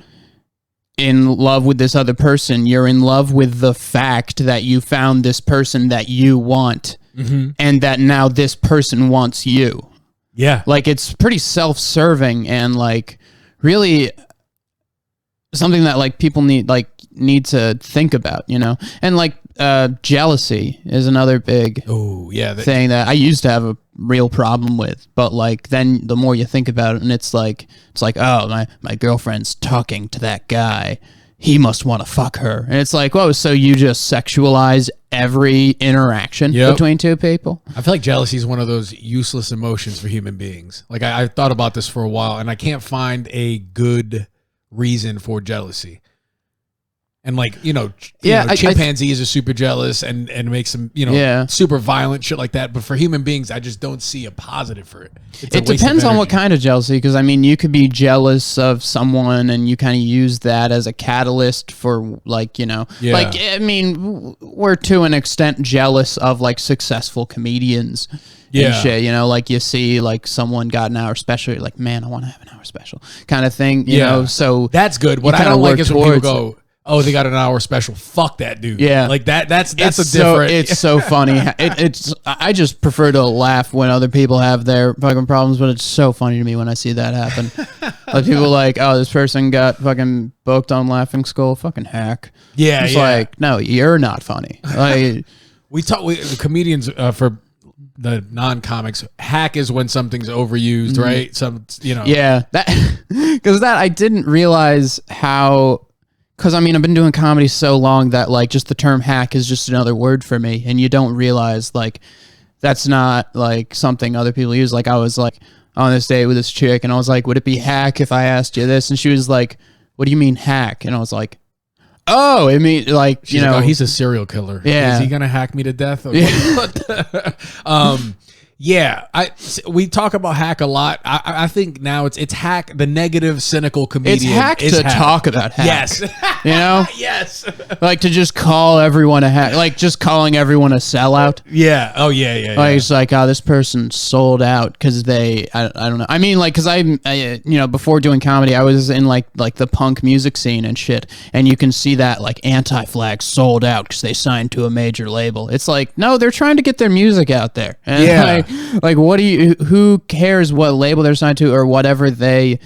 in love with this other person. You're in love with the fact that you found this person that you want. Mm-hmm. And that now this person wants you. Yeah. Like it's pretty self-serving and like really something that like people need to think about, and like jealousy is another big thing that I used to have a real problem with, but like then the more you think about it and it's like, oh, my girlfriend's talking to that guy, he must want to fuck her. And it's like, whoa, so you just sexualize every interaction between two people? I feel like jealousy is one of those useless emotions for human beings. Like I thought about this for a while and I can't find a good reason for jealousy. And like, chimpanzees are super jealous and make some, super violent shit like that. But for human beings, I just don't see a positive for it. It depends on what kind of jealousy. Because you could be jealous of someone and you kind of use that as a catalyst for like, we're to an extent jealous of like successful comedians. And shit, like you see like someone got an hour special, you're like, man, I want to have an hour special kind of thing, so that's good. What I don't like is when people go, oh, they got an hour special. Fuck that dude. Yeah, like that's a different. It's so funny. I just prefer to laugh when other people have their fucking problems, but it's so funny to me when I see that happen. Like people like, oh, this person got fucking booked on Laughing Skull. Fucking hack. Yeah, it's like, no, you're not funny. Like the comedians for the non-comics, hack is when something's overused, right? Yeah, that because I didn't realize how. Because, I've been doing comedy so long that, like, just the term hack is just another word for me. And you don't realize, like, that's not, like, something other people use. Like, I was, like, on this date with this chick, and I was like, would it be hack if I asked you this? And she was like, what do you mean hack? And I was like, oh, I mean, like, she's like, oh, he's a serial killer. Yeah. Is he going to hack me to death? Yeah, we talk about hack a lot. I think now it's hack, the negative, cynical comedian. It's hack to talk about hack. Yes. Yes. Like to just call everyone a hack, like just calling everyone a sellout. Yeah. Oh, yeah. Like it's like, oh, this person sold out because they, I don't know. Because I before doing comedy, I was in like the punk music scene and shit, and you can see that like Anti-Flag sold out because they signed to a major label. It's like, no, they're trying to get their music out there. And like who cares what label they're signed to or whatever they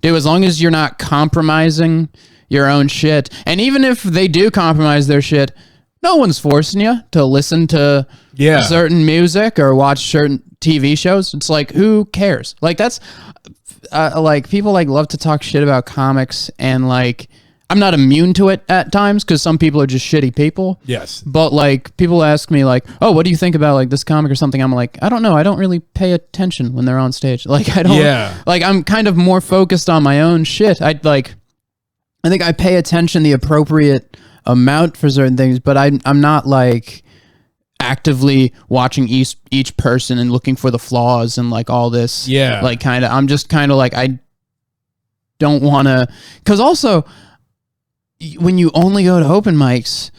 do, as long as you're not compromising your own shit. And even if they do compromise their shit, no one's forcing you to listen to certain music or watch certain TV shows. It's like, who cares? Like that's like people like love to talk shit about comics, and like I'm not immune to it at times because some people are just shitty people. Yes. But like people ask me like, oh, what do you think about like this comic or something? I'm like, I don't know. I don't really pay attention when they're on stage. Like I don't, like I'm kind of more focused on my own shit. I think I pay attention the appropriate amount for certain things, but I'm not like actively watching each person and looking for the flaws and like all this. Yeah. Like kind of, I'm just kind of like, I don't want to, because also when you only go to open mics,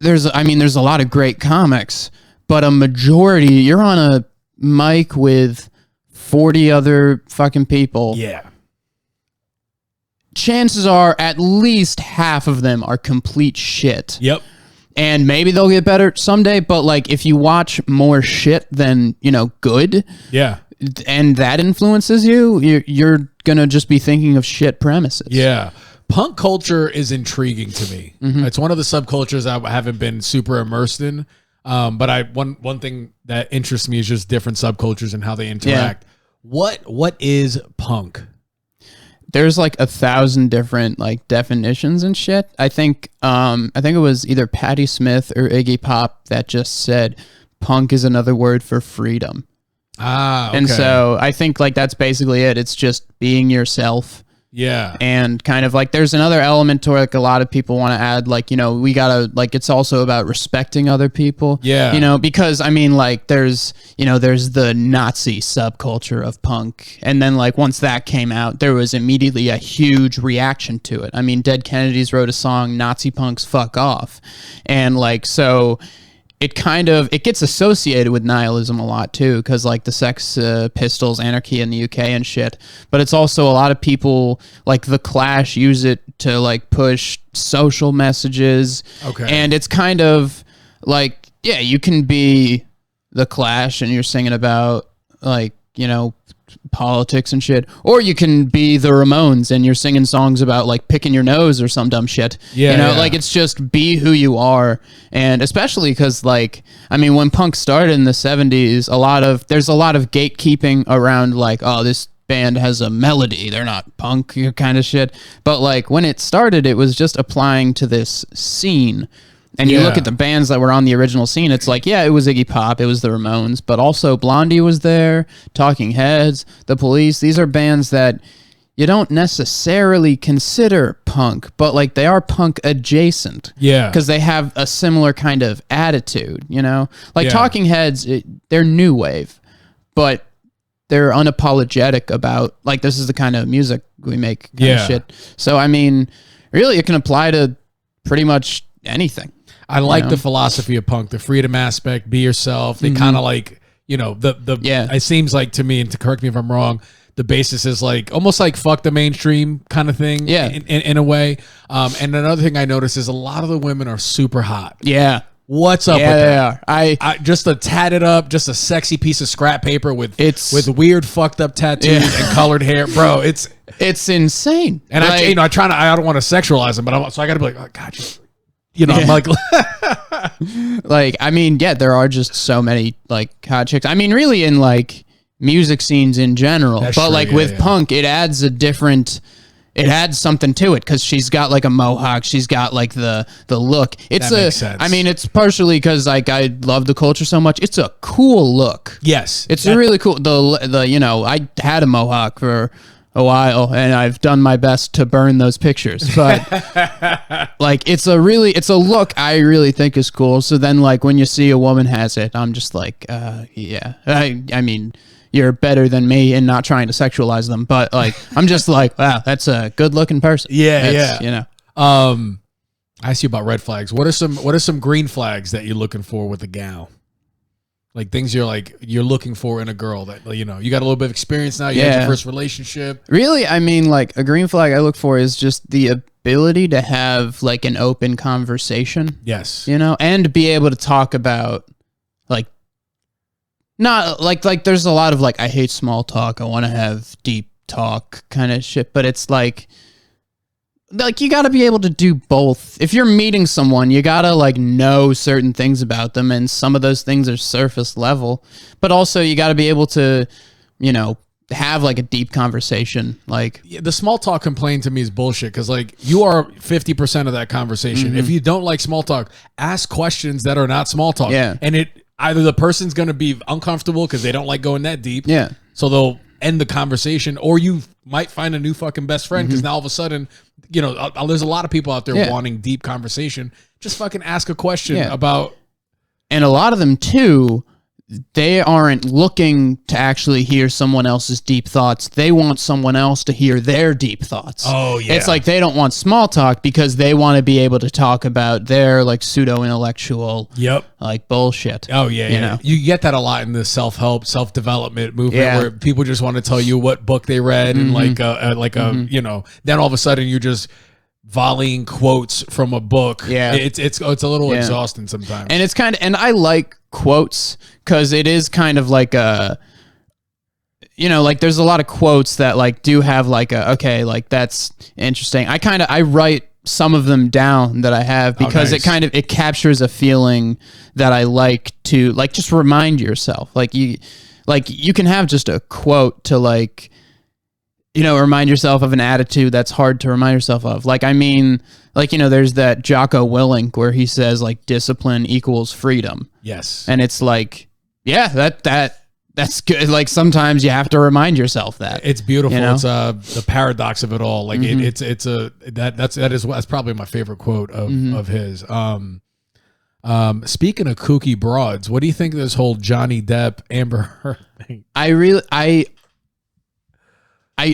there's a lot of great comics, but a majority, you're on a mic with 40 other fucking people. Yeah. Chances are at least half of them are complete shit. Yep. And maybe they'll get better someday, but like if you watch more shit than, good, yeah, and that influences you're going to just be thinking of shit premises. Yeah. Punk culture is intriguing to me. Mm-hmm. It's one of the subcultures I haven't been super immersed in. But one thing that interests me is just different subcultures and how they interact. Yeah. What is punk? There's like 1,000 different like definitions and shit. I think it was either Patti Smith or Iggy Pop that just said punk is another word for freedom. Ah, okay. And so I think like that's basically it. It's just being yourself. Yeah. And kind of like there's another element to like a lot of people want to add like, we gotta like it's also about respecting other people. Yeah. Because I mean like there's the Nazi subculture of punk. And then like once that came out, there was immediately a huge reaction to it. I mean, Dead Kennedys wrote a song, Nazi Punks Fuck Off. And like so it gets associated with nihilism a lot too, because like the Sex Pistols, Anarchy in the UK and shit. But it's also a lot of people like the Clash use it to like push social messages. Okay. And it's kind of like, yeah, you can be the Clash and you're singing about like, politics and shit, or you can be the Ramones and you're singing songs about like picking your nose or some dumb shit. Like it's just be who you are. And especially because like I mean when punk started in the 70s, there's a lot of gatekeeping around like, oh, this band has a melody, they're not punk kind of shit. But like when it started, it was just applying to this scene. And you look at the bands that were on the original scene, it's like, yeah, it was Iggy Pop, it was the Ramones, but also Blondie was there, Talking Heads, The Police. These are bands that you don't necessarily consider punk, but like they are punk adjacent. Yeah. Because they have a similar kind of attitude, Like Talking Heads, they're new wave, but they're unapologetic about, like, this is the kind of music we make kind of shit. So, I mean, really, it can apply to pretty much anything. I like the philosophy of punk, the freedom aspect, be yourself. They kind of like, it seems like to me, and to correct me if I'm wrong, the basis is like almost like fuck the mainstream kind of thing. Yeah. In a way. And another thing I noticed is a lot of the women are super hot. Yeah. What's up with that? I just a tatted up, just a sexy piece of scrap paper with weird fucked up tattoos and colored hair, bro. It's insane. And like, I don't want to sexualize them, but so I got to be like, oh god, I'm like, like, I mean, there are just so many like hot chicks. I mean, really in like music scenes in general, that's but true, like with punk, it adds something to it because she's got like a mohawk, she's got like the look. That makes sense. I mean, it's partially because like I love the culture so much. It's a cool look. Yes, it's really cool. I had a mohawk for a while and I've done my best to burn those pictures, but like it's a look I really think is cool. So then like when you see a woman has it, I'm just like, I mean, you're better than me in not trying to sexualize them, but like I'm just like, wow, that's a good looking person. I asked you about red flags. What are some green flags that you're looking for with a gal? Like things you're looking for in a girl that, you got a little bit of experience now. You had your first relationship. Really? I mean, like a green flag I look for is just the ability to have like an open conversation. Yes. And be able to talk about like, not like there's a lot of like, I hate small talk. I want to have deep talk kind of shit, but it's like you got to be able to do both. If you're meeting someone, you got to like know certain things about them, and some of those things are surface level, but also you got to be able to, have like a deep conversation. Like the small talk complaint to me is bullshit because like you are 50% of that conversation. If you don't like small talk, ask questions that are not small talk. Yeah. And either the person's going to be uncomfortable because they don't like going that deep. Yeah. So they'll end the conversation, or you might find a new fucking best friend because now all of a sudden, you know, there's a lot of people out there wanting deep conversation. Just fucking ask a question about. And a lot of them too, they aren't looking to actually hear someone else's deep thoughts. They want someone else to hear their deep thoughts. Oh, yeah. It's like they don't want small talk because they want to be able to talk about their like pseudo-intellectual like bullshit. Oh, yeah, you know? You get that a lot in the self-help, self-development movement where people just want to tell you what book they read and you know, then all of a sudden you just volleying quotes from a book. Yeah. It's a little exhausting sometimes. And it's kind of, and I like quotes because it is kind of like a, you know, like there's a lot of quotes that like do have like a, okay, like that's interesting. I write some of them down that I have because it captures a feeling that I like to like just remind yourself. Like you can have just a quote to like, you know, remind yourself of an attitude that's hard to remind yourself of. Like, I mean, like, you know, there's that Jocko Willink where he says like discipline equals freedom. Yes. And it's like, yeah, that's good. Like sometimes you have to remind yourself that. It's beautiful. You know? It's the paradox of it all. Like that's probably my favorite quote of his. Speaking of kooky broads, what do you think of this whole Johnny Depp Amber Heard thing?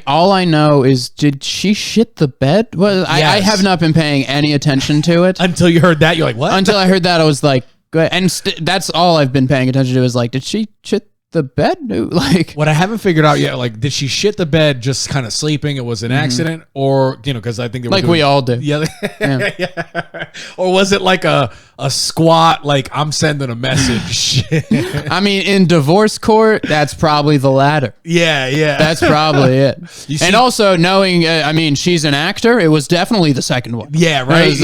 All I know is, did she shit the bed? Well, I have not been paying any attention to it. Until you heard that, you're like, what? Until I heard that, I was like, good. And that's all I've been paying attention to is like, did she shit the bed? Like, what I haven't figured out yet, like, did she shit the bed just kind of sleeping? It was an accident, or you know, because I think we all do. Yeah. Or was it like a squat? Like, I'm sending a message. I mean, in divorce court, that's probably the latter. Yeah. That's probably it. And also knowing, I mean, she's an actor. It was definitely the second one. Yeah, right.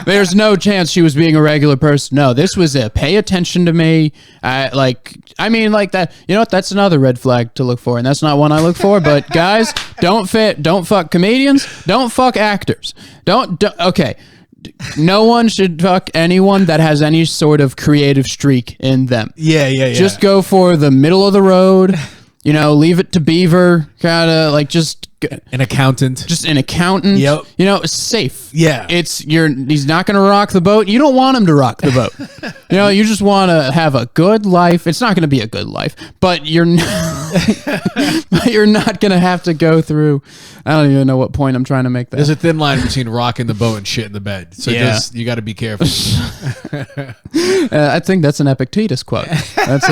There's no chance she was being a regular person. No, this was a pay attention to me. I mean, like that. You know what? That's another red flag to look for, and that's not one I look for. But guys, don't fuck comedians. Don't fuck actors. Okay. No one should fuck anyone that has any sort of creative streak in them. Yeah. Just go for the middle of the road. You know, leave it to Beaver. Gotta like just an accountant. Just an accountant. Yep. You know, it's safe. Yeah. He's not gonna rock the boat. You don't want him to rock the boat. You know, you just want to have a good life. It's not gonna be a good life, but you're not gonna have to go through. I don't even know what point I'm trying to make there. There's a thin line between rocking the boat and shit in the bed. So you got to be careful. I think that's an Epictetus quote. That's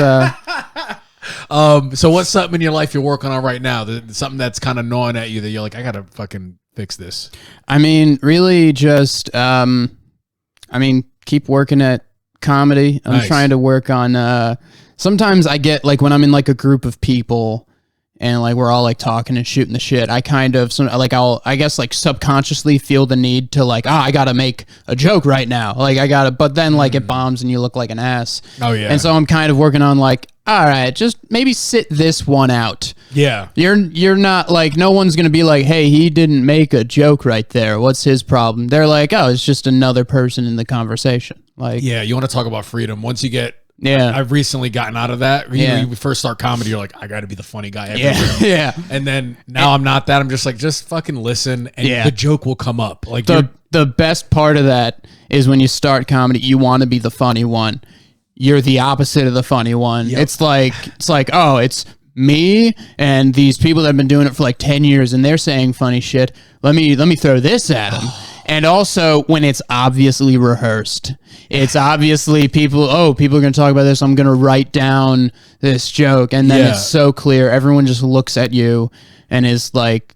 so what's something in your life you're working on right now? Something that's kind of gnawing at you that you're like, I gotta fucking fix this. I mean, really just, keep working at comedy. I'm trying to work on, sometimes I get like when I'm in like a group of people and like we're all like talking and shooting the shit, I kind of I guess like subconsciously feel the need to like, I gotta make a joke right now. Like but then like it bombs and you look like an ass. Oh yeah. And so I'm kind of working on like, all right, just maybe sit this one out. Yeah. You're not like, no one's going to be like, hey, he didn't make a joke right there. What's his problem? They're like, oh, it's just another person in the conversation. Like, yeah, you want to talk about freedom. Once you get, I've recently gotten out of that. When you first start comedy, you're like, I got to be the funny guy everywhere. Yeah. And then now I'm not that. I'm just like, just fucking listen and the joke will come up. Like the best part of that is when you start comedy, you want to be the funny one. You're the opposite of the funny one. Yep. It's like, oh, it's me and these people that have been doing it for like 10 years and they're saying funny shit. Let me throw this at them. And also when it's obviously rehearsed, it's obviously people are going to talk about this. I'm going to write down this joke. And then it's so clear. Everyone just looks at you and is like,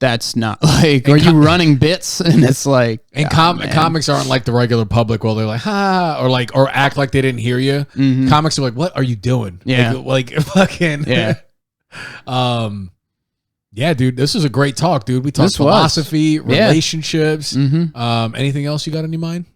that's not like, are you running bits? And it's like, and comics aren't like the regular public where they're like, ha, or act like they didn't hear you. Mm-hmm. Comics are like, what are you doing? Yeah. Like fucking, yeah, dude, this was a great talk, dude. We talked philosophy, relationships. Mm-hmm. Anything else you got on your mind?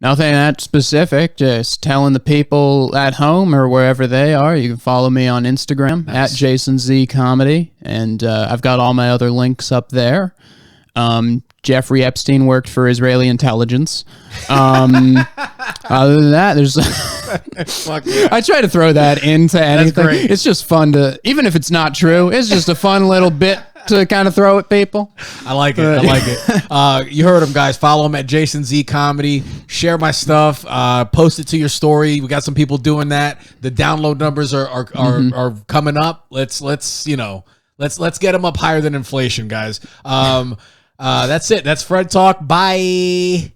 Nothing that specific, just telling the people at home or wherever they are. You can follow me on Instagram at Jason Z Comedy, and I've got all my other links up there. Jeffrey Epstein worked for Israeli intelligence. Other than that, there's I try to throw that into anything. It's just fun to, even if it's not true, it's just a fun little bit to kind of throw at people. I like it. I like it. You heard him, guys. Follow him at Jason Z Comedy. Share my stuff. Post it to your story. We got some people doing that. The download numbers are coming up. Let's get them up higher than inflation, guys. That's it. That's FredTalk. Bye.